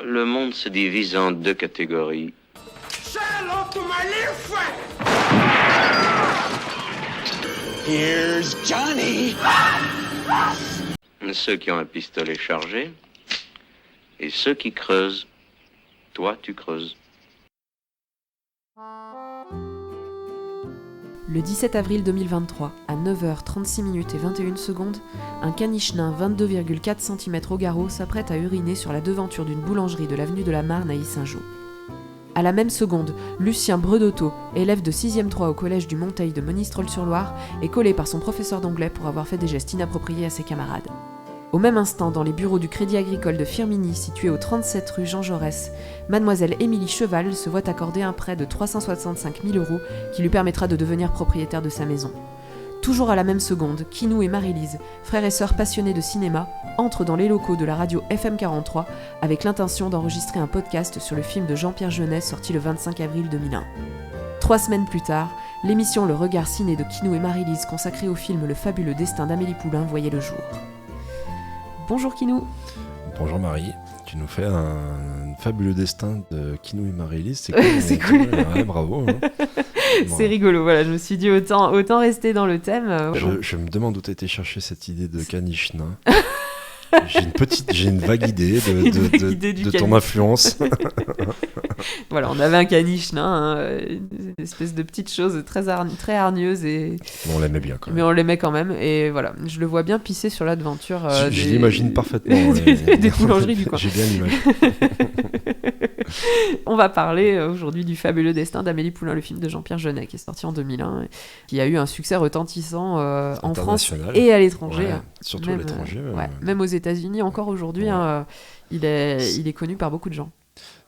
Le monde se divise en deux catégories. Here's Johnny. Ceux qui ont un pistolet chargé et ceux qui creusent. Toi, tu creuses. Le 17 avril 2023, à 9h36 et 21 secondes, un caniche nain 22,4 cm au garrot s'apprête à uriner sur la devanture d'une boulangerie de l'avenue de la Marne à Yssingeaux. À la même seconde, Lucien Bredotto, élève de 6e 3 au collège du Monteil de Monistrol-sur-Loire, est collé par son professeur d'anglais pour avoir fait des gestes inappropriés à ses camarades. Au même instant, dans les bureaux du Crédit Agricole de Firminy, situé au 37 rue Jean Jaurès, mademoiselle Émilie Cheval se voit accorder un prêt de 365 000 € qui lui permettra de devenir propriétaire de sa maison. Toujours à la même seconde, Kinou et Marie-Lise, frères et sœurs passionnés de cinéma, entrent dans les locaux de la radio FM 43 avec l'intention d'enregistrer un podcast sur le film de Jean-Pierre Jeunet sorti le 25 avril 2001. 3 semaines plus tard, l'émission Le Regard Ciné de Kinou et Marie-Lise consacrée au film Le fabuleux destin d'Amélie Poulain voyait le jour. Bonjour Kinou. Bonjour Marie, tu nous fais un fabuleux destin de Kinou et Marie-Lise, c'est cool. C'est cool. Ouais, bravo. Hein. C'est rigolo, voilà, je me suis dit autant rester dans le thème. Je me demande où t'étais chercher cette idée de caniche nain. J'ai une vague idée de ton influence. Voilà, on avait un caniche nain, une espèce de petite chose très hargneuse et. On l'aimait bien quand même. Mais on l'aimait quand même et voilà, je le vois bien pisser sur la devanture. Je l'imagine parfaitement. Des boulangeries du coin. J'ai bien l'image. On va parler aujourd'hui du fabuleux destin d'Amélie Poulain, le film de Jean-Pierre Jeunet qui est sorti en 2001, qui a eu un succès retentissant en France et à l'étranger. Ouais, surtout à l'étranger. Même aux États-Unis, encore aujourd'hui, il est connu par beaucoup de gens.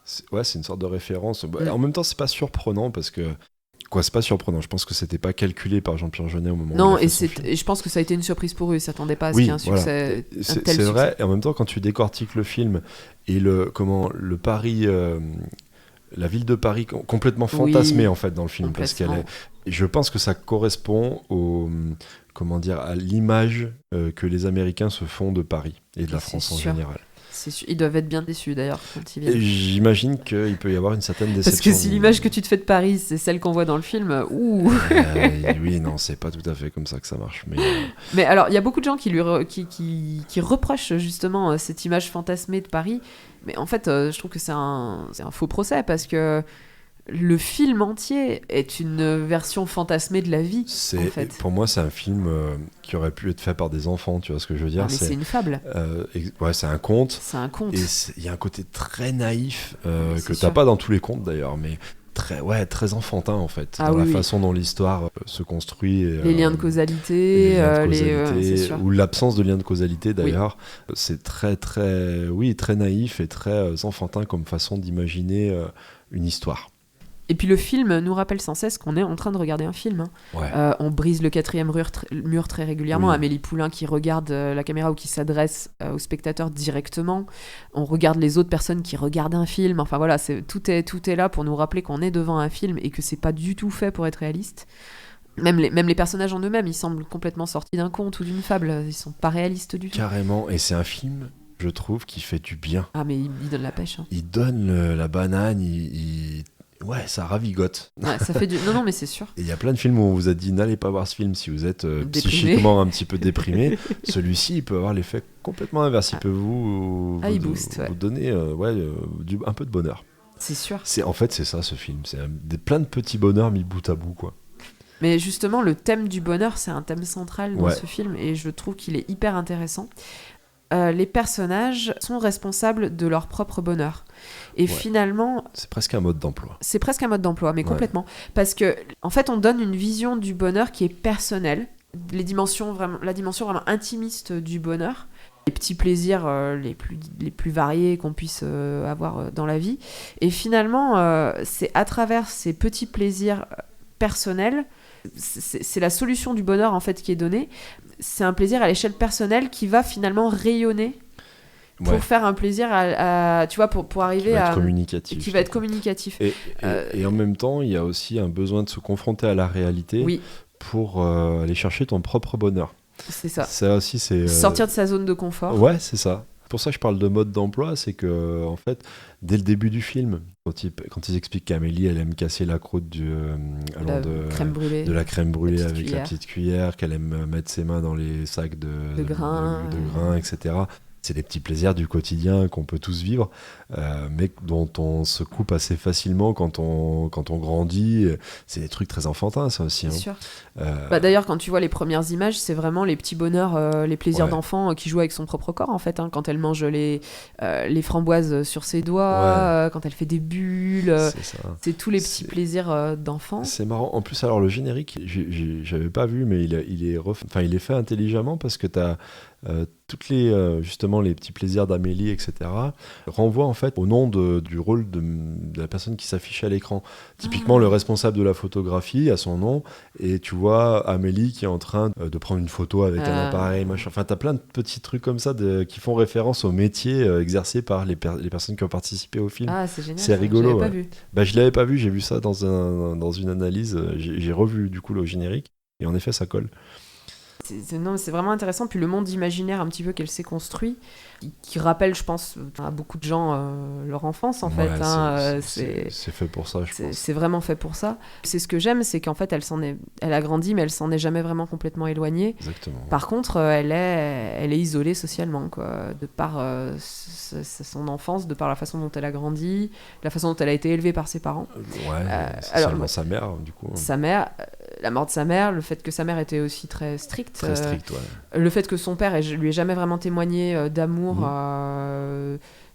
C'est une sorte de référence. En même temps, c'est pas surprenant parce que. C'est pas surprenant. Je pense que c'était pas calculé par Jean-Pierre Jeunet au moment où il a fait son film. Et je pense que ça a été une surprise pour eux. Ils s'attendaient pas à ce qu'il y ait un succès. C'est vrai. Et en même temps, quand tu décortiques le film et le Paris, la ville de Paris complètement fantasmée en fait dans le film, parce je pense que ça correspond à l'image que les Américains se font de Paris et de la France en général. Ils doivent être bien déçus d'ailleurs quand ils viennent. Et j'imagine qu'il peut y avoir une certaine déception. Parce que si l'image que tu te fais de Paris, c'est celle qu'on voit dans le film, oui, non, c'est pas tout à fait comme ça que ça marche. Mais alors, il y a beaucoup de gens qui reprochent justement cette image fantasmée de Paris. Mais en fait, je trouve que c'est un faux procès parce que le film entier est une version fantasmée de la vie. Pour moi, c'est un film qui aurait pu être fait par des enfants, tu vois ce que je veux dire. Mais c'est une fable. C'est un conte. C'est un conte. Et il y a un côté très naïf que t'as pas dans tous les contes d'ailleurs, mais très enfantin en fait, dans la façon dont l'histoire se construit. Les liens de causalité, c'est sûr. Ou l'absence de lien de causalité d'ailleurs. C'est très naïf et très enfantin comme façon d'imaginer une histoire. Et puis le film nous rappelle sans cesse qu'on est en train de regarder un film. On brise le 4e mur très régulièrement. Amélie Poulain qui regarde la caméra ou qui s'adresse au spectateur directement. On regarde les autres personnes qui regardent un film. Enfin voilà, tout est là pour nous rappeler qu'on est devant un film et que c'est pas du tout fait pour être réaliste. Même les personnages en eux-mêmes, ils semblent complètement sortis d'un conte ou d'une fable. Ils sont pas réalistes du tout. Carrément, et c'est un film, je trouve, qui fait du bien. Ah mais il donne la pêche. Il donne la banane, ça ravigote. Ça fait du... Non, mais c'est sûr. Et il y a plein de films où on vous a dit n'allez pas voir ce film si vous êtes psychiquement un petit peu déprimé. Celui-ci, il peut avoir l'effet complètement inverse. Il peut vous donner un peu de bonheur. C'est sûr. En fait, c'est ça ce film. C'est plein de petits bonheurs mis bout à bout, quoi. Mais justement, le thème du bonheur, c'est un thème central dans ce film et je trouve qu'il est hyper intéressant. Les personnages sont responsables de leur propre bonheur. Et finalement... C'est presque un mode d'emploi. C'est presque un mode d'emploi, mais complètement. Parce que, en fait, on donne une vision du bonheur qui est personnelle. La dimension vraiment intimiste du bonheur. Les petits plaisirs les plus variés qu'on puisse avoir dans la vie. Et finalement, c'est à travers ces petits plaisirs personnels, c'est la solution du bonheur en fait qui est donnée. C'est un plaisir à l'échelle personnelle qui va finalement rayonner pour faire un plaisir tu vois, pour arriver qui va être communicatif. Qui va être communicatif. Et en même temps, il y a aussi un besoin de se confronter à la réalité pour aller chercher ton propre bonheur. C'est ça. Ça aussi, c'est... Sortir de sa zone de confort. Ouais, c'est ça. Pour ça que je parle de mode d'emploi, c'est que en fait, dès le début du film, quand ils expliquent qu'Amélie, elle aime casser la croûte crème brûlée, de la crème brûlée avec cuillère. la petite cuillère, qu'elle aime mettre ses mains dans les sacs de grains, etc. C'est des petits plaisirs du quotidien qu'on peut tous vivre, mais dont on se coupe assez facilement quand on grandit. C'est des trucs très enfantins, ça aussi. C'est sûr. D'ailleurs, quand tu vois les premières images, c'est vraiment les petits bonheurs, les plaisirs d'enfant qui joue avec son propre corps, en fait. Quand elle mange les framboises sur ses doigts, quand elle fait des bulles. C'est tous les petits plaisirs d'enfant. C'est marrant. En plus, alors le générique, j'avais pas vu, mais il est fait intelligemment parce que tu as toutes justement les petits plaisirs d'Amélie, etc., renvoient en fait au nom du rôle de la personne qui s'affiche à l'écran. Typiquement, le responsable de la photographie a son nom, et tu vois Amélie qui est en train de prendre une photo avec un appareil, machin. Enfin, t'as plein de petits trucs comme ça qui font référence au métier exercé par les personnes qui ont participé au film. Ah, c'est génial. C'est rigolo. Je l'avais pas vu. Je l'avais pas vu, j'ai vu ça dans une analyse. J'ai revu du coup le générique, et en effet, ça colle. C'est vraiment intéressant. Puis le monde imaginaire un petit peu qu'elle s'est construit, qui rappelle, je pense, à beaucoup de gens leur enfance, en fait. C'est fait pour ça, je pense. C'est vraiment fait pour ça. C'est ce que j'aime, c'est qu'en fait, elle a grandi, mais elle s'en est jamais vraiment complètement éloignée. Exactement. Par contre, elle est isolée socialement, quoi, de par son enfance, de par la façon dont elle a grandi, la façon dont elle a été élevée par ses parents. Seulement sa mère, du coup. Sa mère... La mort de sa mère, le fait que sa mère était aussi très stricte. Très stricte, le fait que son père lui ait jamais vraiment témoigné d'amour,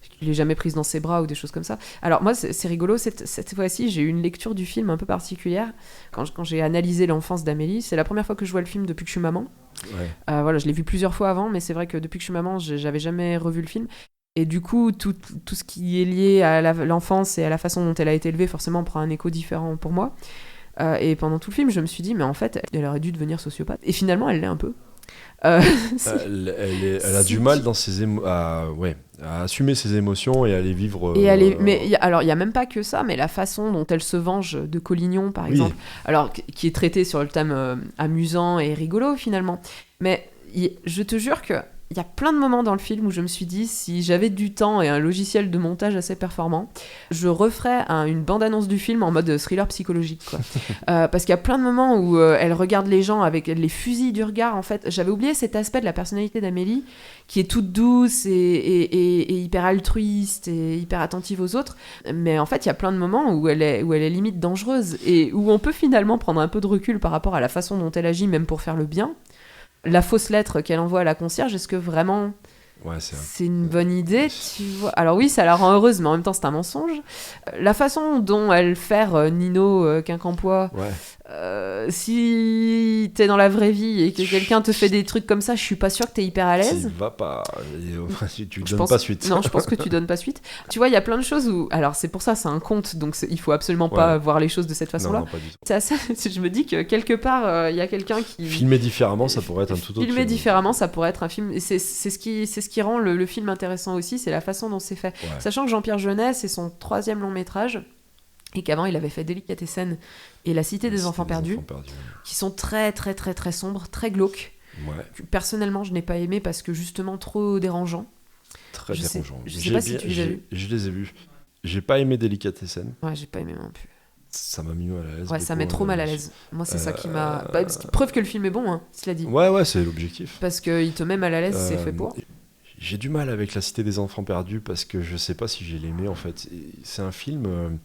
qu'il l'ait jamais prise dans ses bras ou des choses comme ça. Alors moi, c'est rigolo, cette fois-ci, j'ai eu une lecture du film un peu particulière. Quand j'ai analysé l'enfance d'Amélie, c'est la première fois que je vois le film depuis que je suis maman. Ouais. Je l'ai vu plusieurs fois avant, mais c'est vrai que depuis que je suis maman, j'avais jamais revu le film. Et du coup, tout ce qui est lié à l'enfance et à la façon dont elle a été élevée, forcément, prend un écho différent pour moi. Et pendant tout le film, je me suis dit, mais en fait, elle aurait dû devenir sociopathe. Et finalement, elle l'est un peu. Elle a du mal dans à assumer ses émotions et à les vivre. Mais alors, il n'y a même pas que ça, mais la façon dont elle se venge de Collignon, par exemple, alors, qui est traité sur le thème amusant et rigolo, finalement. Mais je te jure que il y a plein de moments dans le film où je me suis dit, si j'avais du temps et un logiciel de montage assez performant, je referais une bande-annonce du film en mode thriller psychologique, quoi. Parce qu'il y a plein de moments où elle regarde les gens avec les fusils du regard, en fait. J'avais oublié cet aspect de la personnalité d'Amélie, qui est toute douce et hyper altruiste et hyper attentive aux autres. Mais en fait, il y a plein de moments où elle est limite dangereuse et où on peut finalement prendre un peu de recul par rapport à la façon dont elle agit, même pour faire le bien. La fausse lettre qu'elle envoie à la concierge, est-ce que vraiment c'est une bonne idée, tu vois ? Alors oui, ça la rend heureuse, mais en même temps, c'est un mensonge. La façon dont elle fait Nino Quincampoix, si t'es dans la vraie vie et que quelqu'un te fait des trucs comme ça, je suis pas sûre que t'es hyper à l'aise. Va pas, tu donnes pas suite. Non, je pense que tu donnes pas suite. Tu vois, il y a plein de choses où... Alors, c'est pour ça, c'est un conte, donc il faut absolument pas voir les choses de cette façon-là. Non, pas du tout. C'est assez... Je me dis que quelque part, il y a quelqu'un qui... Filmer différemment, ça pourrait être un tout autre film. Filmer différemment, ça pourrait être un film... C'est ce qui rend le film intéressant aussi, c'est la façon dont c'est fait. Ouais. Sachant que Jean-Pierre Jeunet, c'est son 3e long métrage, et qu'avant, il avait fait Délicatessen et La Cité des Enfants Perdus, qui sont très, très, très, très sombres, très glauques. Ouais. Personnellement, je n'ai pas aimé parce que justement trop dérangeant. Très dérangeant. Je sais pas si tu les as vus. Je les ai vus. J'ai pas aimé Délicatessen. Ouais, j'ai pas aimé non plus. Ça m'a mis mal à l'aise. Ouais, ça met trop mal à l'aise. Moi, c'est ça qui m'a... preuve que le film est bon, hein, cela dit. Ouais, c'est l'objectif. Parce qu'il te met mal à l'aise, c'est fait pour. J'ai du mal avec La Cité des Enfants Perdus parce que je sais pas si j'ai l'aimé, en fait. C'est un film...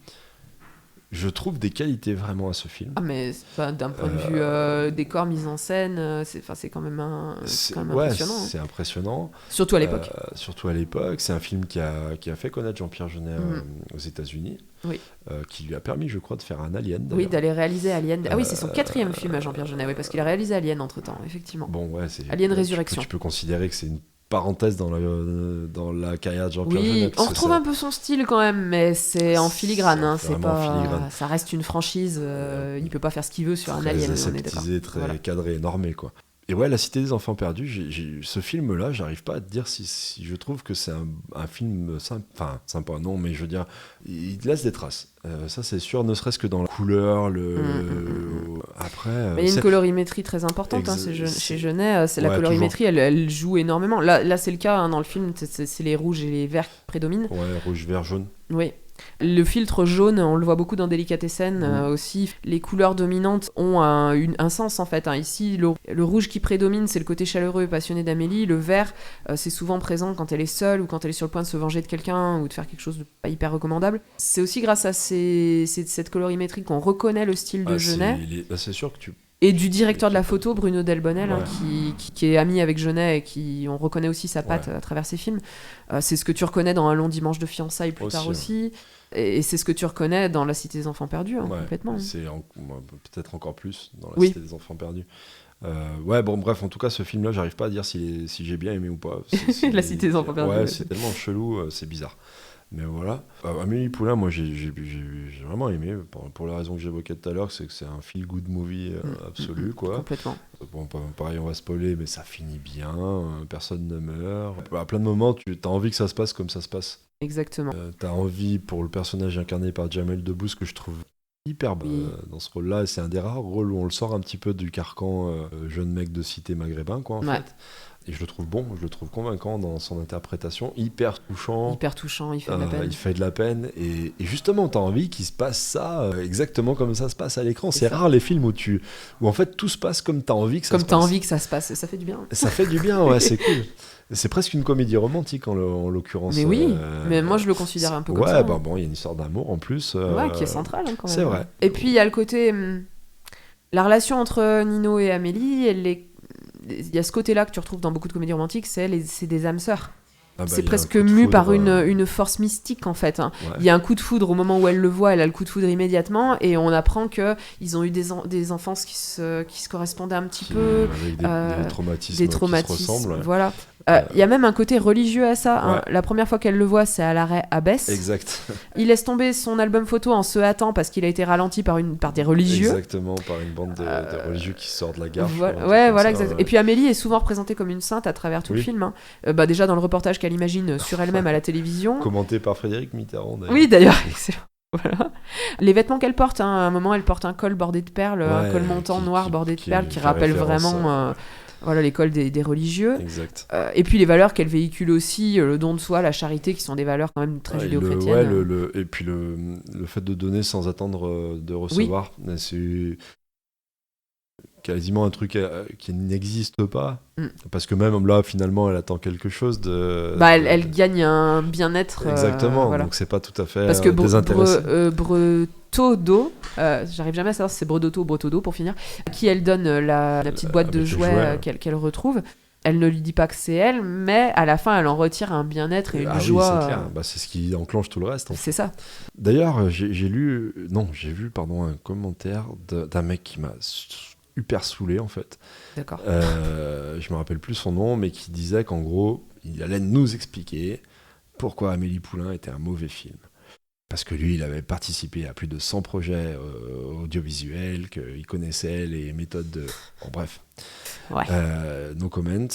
Je trouve des qualités vraiment à ce film. Ah, mais d'un point de vue décor, mise en scène, c'est quand même, impressionnant. C'est impressionnant. Surtout à l'époque. C'est un film qui a fait connaître Jean-Pierre Jeunet aux États-Unis. Oui. Qui lui a permis, je crois, de faire un Alien. D'ailleurs. Oui, d'aller réaliser Alien. Ah oui, c'est son 4e film à Jean-Pierre Jeunet, parce qu'il a réalisé Alien entre-temps, effectivement. Bon, ouais, c'est... Alien Résurrection. Tu peux considérer que c'est une parenthèse dans la carrière de Jean-Pierre Jeunet. On retrouve un peu son style quand même, mais c'est en filigrane. C'est pas filigrane. Ça reste une franchise. Il peut pas faire ce qu'il veut sur un Alien. Très aseptisé, très cadré, normé, quoi. Et ouais, La Cité des Enfants Perdus, ce film-là, j'arrive pas à te dire si je trouve que c'est un film sympa. Enfin, sympa, non, mais je veux dire, il laisse des traces. Ça, c'est sûr, ne serait-ce que dans la couleur, après... Mais il y a une colorimétrie très importante chez Jeunet. La colorimétrie, elle joue énormément. Là, c'est le cas dans le film, c'est les rouges et les verts qui prédominent. Ouais, rouge, vert, jaune. Oui. Le filtre jaune, on le voit beaucoup dans Delicatessen aussi. Les couleurs dominantes ont un sens en fait. Ici, le rouge qui prédomine, c'est le côté chaleureux et passionné d'Amélie. Le vert, c'est souvent présent quand elle est seule ou quand elle est sur le point de se venger de quelqu'un ou de faire quelque chose de pas hyper recommandable. C'est aussi grâce à cette colorimétrie qu'on reconnaît le style de Jeunet. C'est sûr que Et du directeur de la photo, Bruno Delbonnel, qui est ami avec Jeunet et qui on reconnaît aussi sa patte à travers ses films. C'est ce que tu reconnais dans Un long dimanche de fiançailles plus tard aussi. Et c'est ce que tu reconnais dans La Cité des Enfants Perdus, complètement. C'est peut-être encore plus dans La Cité des Enfants Perdus. Bref, en tout cas, ce film-là, j'arrive pas à dire si j'ai bien aimé ou pas. La Cité des Enfants Perdus. Ouais, c'est tellement chelou, c'est bizarre. Mais voilà. Amélie Poulain, moi, j'ai vraiment aimé, pour la raison que j'évoquais tout à l'heure, c'est que c'est un feel-good movie absolu, quoi. Complètement. Bon, pareil, on va spoiler, mais ça finit bien, personne ne meurt. À plein de moments, tu as envie que ça se passe comme ça se passe. Exactement. T'as envie, pour le personnage incarné par Jamel Debbouze, que je trouve hyper dans ce rôle-là, et c'est un des rares rôles où on le sort un petit peu du carcan jeune mec de cité maghrébin, quoi, en fait. Et je le trouve bon, je le trouve convaincant dans son interprétation, hyper touchant. Il fait de la peine. Il fait de la peine, et justement, t'as envie qu'il se passe ça exactement comme ça se passe à l'écran. C'est rare les films où en fait tout se passe comme t'as envie que ça se passe. Comme t'as envie que ça se passe, et ça fait du bien. Ça fait du bien, ouais, c'est cool. C'est presque une comédie romantique en l'occurrence. Mais oui, mais moi je le considère un peu comme ça. Ouais, il y a une histoire d'amour en plus. Qui est centrale quand même. C'est vrai. Et puis il y a le côté. La relation entre Nino et Amélie, il y a ce côté-là que tu retrouves dans beaucoup de comédies romantiques, c'est des âmes sœurs. C'est presque mu par une force mystique en fait. Il y a un coup de foudre au moment où elle le voit, elle a le coup de foudre immédiatement, et on apprend qu'ils ont eu des enfances qui se correspondaient un petit peu. Avec des traumatismes qui se ressemblent. Voilà. Il y a même un côté religieux à ça. La première fois qu'elle le voit, c'est à l'arrêt à Besse. Exact. Il laisse tomber son album photo en se hâtant parce qu'il a été ralenti par des religieux. Exactement, par une bande de religieux qui sortent de la gare. Voilà, exact. Et puis Amélie est souvent représentée comme une sainte à travers tout le film. Déjà dans le reportage qu'elle imagine sur elle-même à la télévision. Commenté par Frédéric Mitterrand. D'ailleurs. Oui, d'ailleurs, excellent. Voilà. Les vêtements qu'elle porte, à un moment elle porte un col bordé de perles, un col montant noir bordé de perles qui rappelle vraiment l'école des religieux. Exact. Et puis les valeurs qu'elle véhicule aussi, le don de soi, la charité, qui sont des valeurs quand même très judéo-chrétiennes. Et puis le fait de donner sans attendre de recevoir, c'est quasiment un truc qui n'existe pas. Parce que même là, finalement, elle attend quelque chose de... elle gagne un bien-être. Exactement, donc c'est pas tout à fait parce que désintéressé. Bretodo, j'arrive jamais à savoir si c'est Bredotto ou Bretodo pour finir, à qui elle donne la petite boîte de jouets qu'elle retrouve. Elle ne lui dit pas que c'est elle, mais à la fin, elle en retire un bien-être et une joie. Oui, c'est clair. C'est ce qui enclenche tout le reste. C'est ça. D'ailleurs, j'ai vu un commentaire d'un mec qui m'a hyper saoulé, en fait. D'accord. Je me rappelle plus son nom, mais qui disait qu'en gros, il allait nous expliquer pourquoi Amélie Poulain était un mauvais film. Parce que lui, il avait participé à plus de 100 projets audiovisuels, qu'il connaissait les méthodes de... Bon, bref. No comment.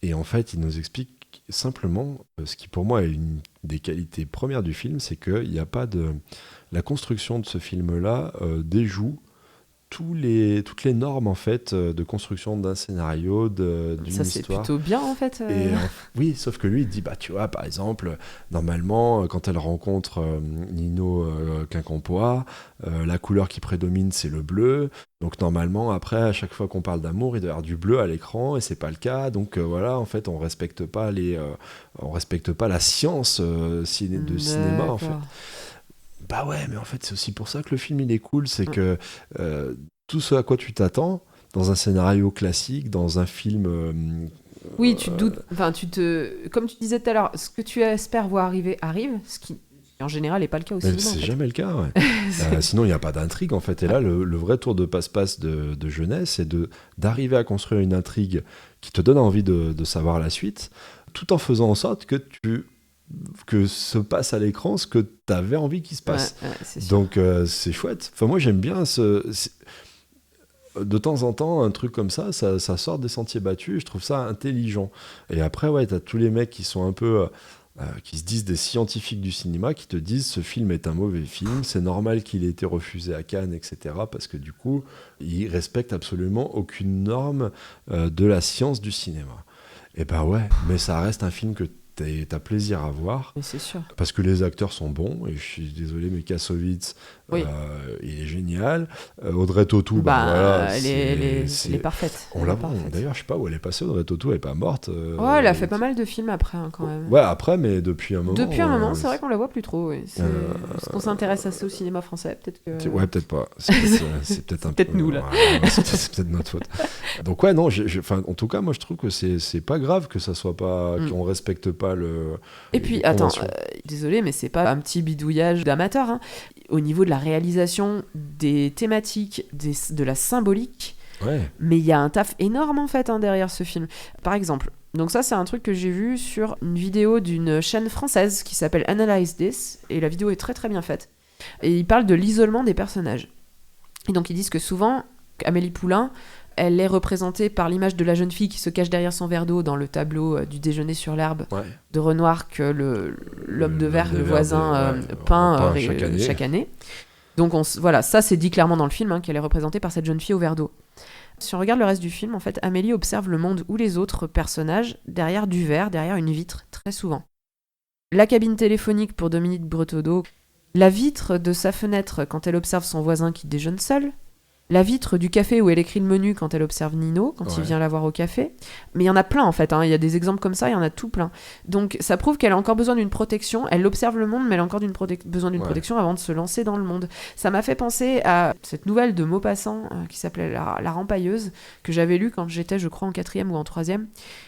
Et en fait, il nous explique simplement ce qui, pour moi, est une des qualités premières du film, c'est qu'il n'y a pas de... La construction de ce film-là déjoue toutes les normes en fait de construction d'un scénario, d'une histoire. Ça c'est plutôt bien en fait. Oui, sauf que lui il dit tu vois par exemple normalement quand elle rencontre Nino Quincampoix, la couleur qui prédomine c'est le bleu. Donc normalement après à chaque fois qu'on parle d'amour il doit y avoir du bleu à l'écran et c'est pas le cas. Donc voilà en fait on respecte pas la science de cinéma en fait. Bah ouais, mais en fait, c'est aussi pour ça que le film, il est cool, c'est que tout ce à quoi tu t'attends, dans un scénario classique, dans un film... oui, tu doutes, comme tu disais tout à l'heure, ce que tu espères voir arrive, ce qui, en général, n'est pas le cas au cinéma. C'est jamais le cas, ouais. Sinon, il n'y a pas d'intrigue, en fait. Et là, le vrai tour de passe-passe de Jeunet, c'est d'arriver à construire une intrigue qui te donne envie de savoir la suite, tout en faisant en sorte que se passe à l'écran ce que tu avais envie qu'il se passe. Donc c'est chouette. Enfin, moi j'aime bien de temps en temps un truc comme ça sort des sentiers battus et je trouve ça intelligent. Et après tu as tous les mecs qui sont un peu qui se disent des scientifiques du cinéma, qui te disent ce film est un mauvais film, c'est normal qu'il ait été refusé à Cannes, etc. Parce que du coup, ils respectent absolument aucune norme de la science du cinéma. Et ben ouais, mais ça reste un film que t'as plaisir à voir. Mais c'est sûr. Parce que les acteurs sont bons, et je suis désolé, mais Kassovitz, il est génial. Audrey Tautou, elle est parfaite. D'ailleurs, je sais pas où elle est passée, Audrey Tautou, elle est pas morte. Elle a fait pas mal de films après, quand même. Ouais, après, mais depuis un moment. Depuis un moment, c'est vrai qu'on la voit plus trop. Oui. Parce qu'on s'intéresse assez au cinéma français, peut-être que. Ouais, peut-être pas. C'est peut-être nous, là. C'est peut-être notre faute. Donc, ouais, non, en tout cas, moi, je trouve que c'est pas grave que ça soit pas. Qu'on respecte pas le. Et puis, attends, désolé, mais c'est pas un petit bidouillage d'amateur. Hein. Au niveau de la réalisation, des thématiques, de la symbolique, mais il y a un taf énorme en fait derrière ce film. Par exemple, donc ça c'est un truc que j'ai vu sur une vidéo d'une chaîne française qui s'appelle Analyze This, et la vidéo est très très bien faite. Et ils parlent de l'isolement des personnages. Et donc ils disent que souvent, Amélie Poulain, elle est représentée par l'image de la jeune fille qui se cache derrière son verre d'eau dans le tableau du déjeuner sur l'herbe de Renoir que l'homme de verre, le voisin, peint chaque année. Donc ça c'est dit clairement dans le film, qu'elle est représentée par cette jeune fille au verre d'eau. Si on regarde le reste du film, en fait, Amélie observe le monde ou les autres personnages derrière du verre, derrière une vitre, très souvent. La cabine téléphonique pour Dominique Breteau, la vitre de sa fenêtre quand elle observe son voisin qui déjeune seul, la vitre du café où elle écrit le menu quand elle observe Nino, quand il vient la voir au café. Mais il y en a plein en fait, il y a des exemples comme ça, il y en a tout plein. Donc ça prouve qu'elle a encore besoin d'une protection, elle observe le monde mais elle a encore besoin d'une protection avant de se lancer dans le monde. Ça m'a fait penser à cette nouvelle de Maupassant qui s'appelait La Rampailleuse, que j'avais lue quand j'étais je crois en 4e ou en 3e.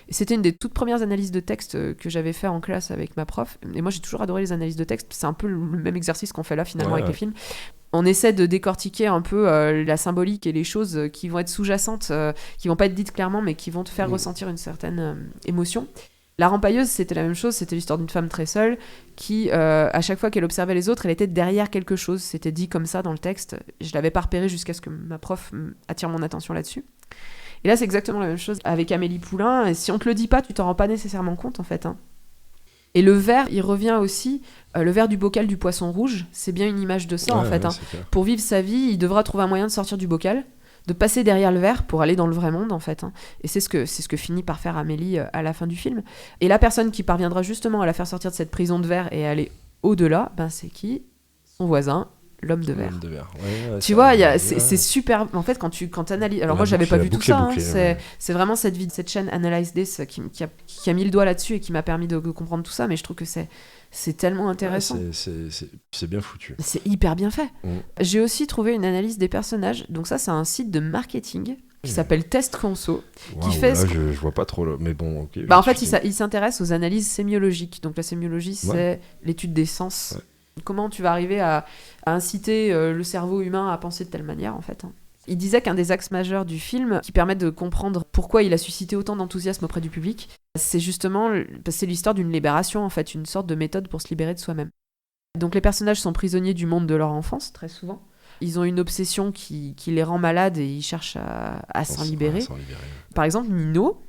Et c'était une des toutes premières analyses de texte que j'avais fait en classe avec ma prof. Et moi j'ai toujours adoré les analyses de texte, c'est un peu le même exercice qu'on fait là finalement avec les films. On essaie de décortiquer un peu la symbolique et les choses qui vont être sous-jacentes, qui vont pas être dites clairement, mais qui vont te faire ressentir une certaine émotion. La Rampailleuse, c'était la même chose, c'était l'histoire d'une femme très seule qui, à chaque fois qu'elle observait les autres, elle était derrière quelque chose. C'était dit comme ça dans le texte. Je l'avais pas repéré jusqu'à ce que ma prof attire mon attention là-dessus. Et là, c'est exactement la même chose avec Amélie Poulain. Et si on te le dit pas, tu t'en rends pas nécessairement compte, en fait. Et le verre, il revient aussi, le verre du bocal du poisson rouge, c'est bien une image de ça en fait. Pour vivre sa vie, il devra trouver un moyen de sortir du bocal, de passer derrière le verre pour aller dans le vrai monde en fait. Et c'est ce que finit par faire Amélie à la fin du film. Et la personne qui parviendra justement à la faire sortir de cette prison de verre et aller au-delà, c'est qui ? Son voisin, l'homme de verre. Tu vois, c'est super. En fait, quand t'analyses. Alors, moi, j'avais pas vu tout ça. C'est vraiment cette chaîne Analyze This qui a mis le doigt là-dessus et qui m'a permis de comprendre tout ça. Mais je trouve que c'est tellement intéressant. C'est bien foutu. C'est hyper bien fait. J'ai aussi trouvé une analyse des personnages. Donc, ça, c'est un site de marketing qui s'appelle Test Conso. Je vois pas trop. Mais bon, ok. En fait, il s'intéresse aux analyses sémiologiques. Donc, la sémiologie, c'est l'étude des sens. Comment tu vas arriver à inciter le cerveau humain à penser de telle manière, en fait. Il disait qu'un des axes majeurs du film, qui permet de comprendre pourquoi il a suscité autant d'enthousiasme auprès du public, c'est justement c'est l'histoire d'une libération, en fait, une sorte de méthode pour se libérer de soi-même. Donc les personnages sont prisonniers du monde de leur enfance, très souvent. Ils ont une obsession qui les rend malades et ils cherchent à s'en libérer. Par exemple, Nino,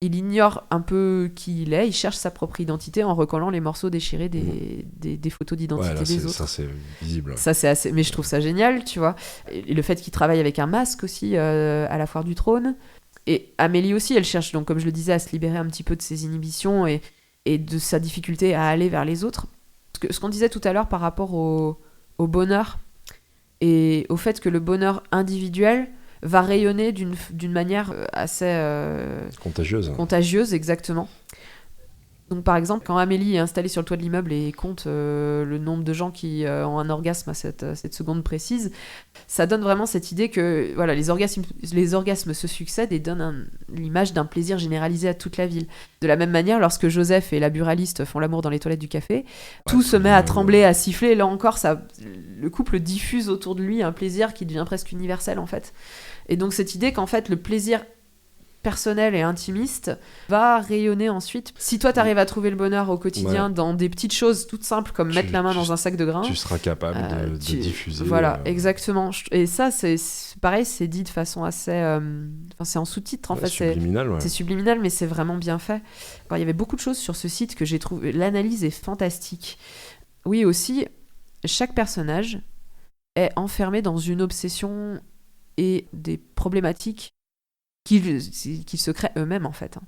il ignore un peu qui il est, il cherche sa propre identité en recollant les morceaux déchirés des photos d'identité des autres. Ça, c'est visible. Ça, c'est assez... Mais je trouve ça génial, tu vois. Et le fait qu'il travaille avec un masque aussi à la Foire du Trône. Et Amélie aussi, elle cherche, donc, comme je le disais, à se libérer un petit peu de ses inhibitions et de sa difficulté à aller vers les autres. Ce qu'on disait tout à l'heure par rapport au bonheur et au fait que le bonheur individuel va rayonner d'une manière assez contagieuse, exactement. Donc par exemple, quand Amélie est installée sur le toit de l'immeuble et compte le nombre de gens qui ont un orgasme à cette seconde précise, ça donne vraiment cette idée que voilà, les orgasmes se succèdent et donnent l'image d'un plaisir généralisé à toute la ville. De la même manière, lorsque Joseph et la buraliste font l'amour dans les toilettes du café, tout se met à trembler, à siffler, et là encore, le couple diffuse autour de lui un plaisir qui devient presque universel en fait. Et donc cette idée qu'en fait le plaisir personnel et intimiste va rayonner ensuite. Si toi t'arrives à trouver le bonheur au quotidien dans des petites choses toutes simples comme mettre la main dans un sac de grains, tu seras capable de diffuser. Voilà, exactement. Et ça, c'est pareil, c'est dit de façon assez... c'est en sous-titre, en fait. Subliminal, c'est subliminal, mais c'est vraiment bien fait. Alors, il y avait beaucoup de choses sur ce site que j'ai trouvé... L'analyse est fantastique. Oui, aussi, chaque personnage est enfermé dans une obsession et des problématiques qu'ils se créent eux-mêmes, en fait.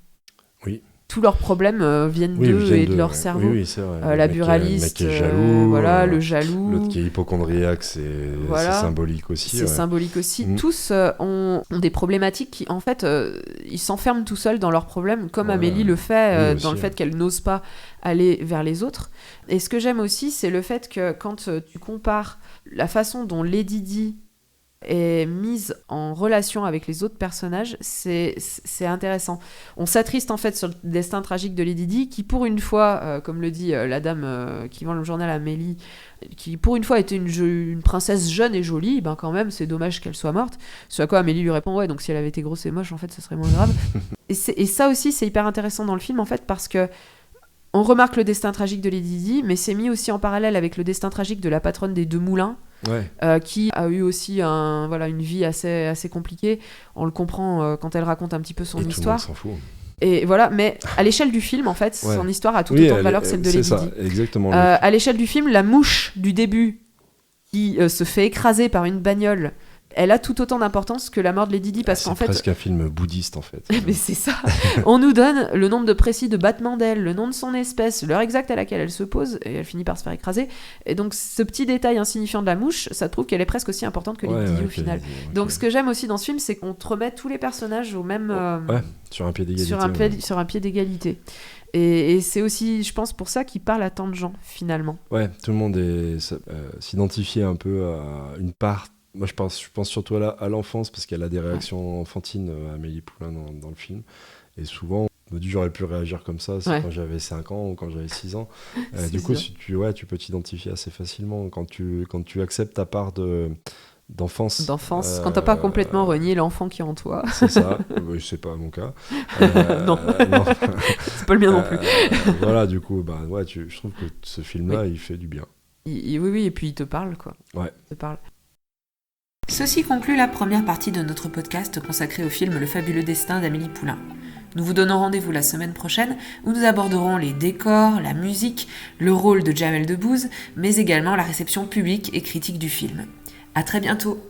Oui. Tous leurs problèmes viennent d'eux et de leur cerveau. Oui, c'est vrai. La buraliste, le mec qui est jaloux, voilà, le jaloux. L'autre qui est hypochondriaque, c'est symbolique aussi. C'est symbolique aussi. Tous ont des problématiques qui, en fait, ils s'enferment tout seuls dans leurs problèmes, comme Amélie le fait dans le fait qu'elle n'ose pas aller vers les autres. Et ce que j'aime aussi, c'est le fait que quand tu compares la façon dont Lady Di est mise en relation avec les autres personnages, c'est intéressant. On s'attriste en fait sur le destin tragique de Lady Di, qui pour une fois, comme le dit la dame qui vend le journal à Amélie, qui pour une fois était une princesse jeune et jolie, ben quand même c'est dommage qu'elle soit morte. Ce à quoi Amélie lui répond donc si elle avait été grosse et moche en fait ça serait moins grave. et ça aussi c'est hyper intéressant dans le film en fait parce que on remarque le destin tragique de Lady Di, mais c'est mis aussi en parallèle avec le destin tragique de la patronne des Deux Moulins, qui a eu aussi une vie assez compliquée. On le comprend quand elle raconte un petit peu son histoire. Tout le monde s'en fout. Et voilà, mais à l'échelle du film, en fait, son histoire a tout autant de valeur que celle de Lady Di. C'est ça, exactement. À l'échelle du film, la mouche du début qui se fait écraser par une bagnole, elle a tout autant d'importance que la mort de Lady Di parce qu'en fait... C'est presque un film bouddhiste en fait. Mais c'est ça. On nous donne le nombre de précis de battements d'ailes, le nom de son espèce, l'heure exacte à laquelle elle se pose et elle finit par se faire écraser. Et donc ce petit détail insignifiant de la mouche, ça trouve qu'elle est presque aussi importante que Lady Di au final. Okay. Donc ce que j'aime aussi dans ce film, c'est qu'on te remet tous les personnages au même... sur un pied d'égalité. Sur un pied d'égalité. Et c'est aussi, je pense, pour ça qu'il parle à tant de gens, finalement. Ouais, tout le monde s'identifie un peu à une part. Moi, je pense surtout à l'enfance, parce qu'elle a des réactions enfantines, Amélie Poulain, dans le film. Et souvent, on me dit j'aurais pu réagir comme ça quand j'avais 5 ans ou quand j'avais 6 ans. Du coup, tu peux t'identifier assez facilement. Quand tu acceptes ta part d'enfance. Quand t'as pas complètement renié l'enfant qui est en toi. C'est ça, c'est pas mon cas. Non, c'est pas le mien non plus. Voilà, du coup, je trouve que ce film-là, il fait du bien. Oui, et puis il te parle, quoi. Ouais. Il te parle. Ceci conclut la première partie de notre podcast consacré au film Le fabuleux destin d'Amélie Poulain. Nous vous donnons rendez-vous la semaine prochaine où nous aborderons les décors, la musique, le rôle de Jamel Debbouze, mais également la réception publique et critique du film. À très bientôt.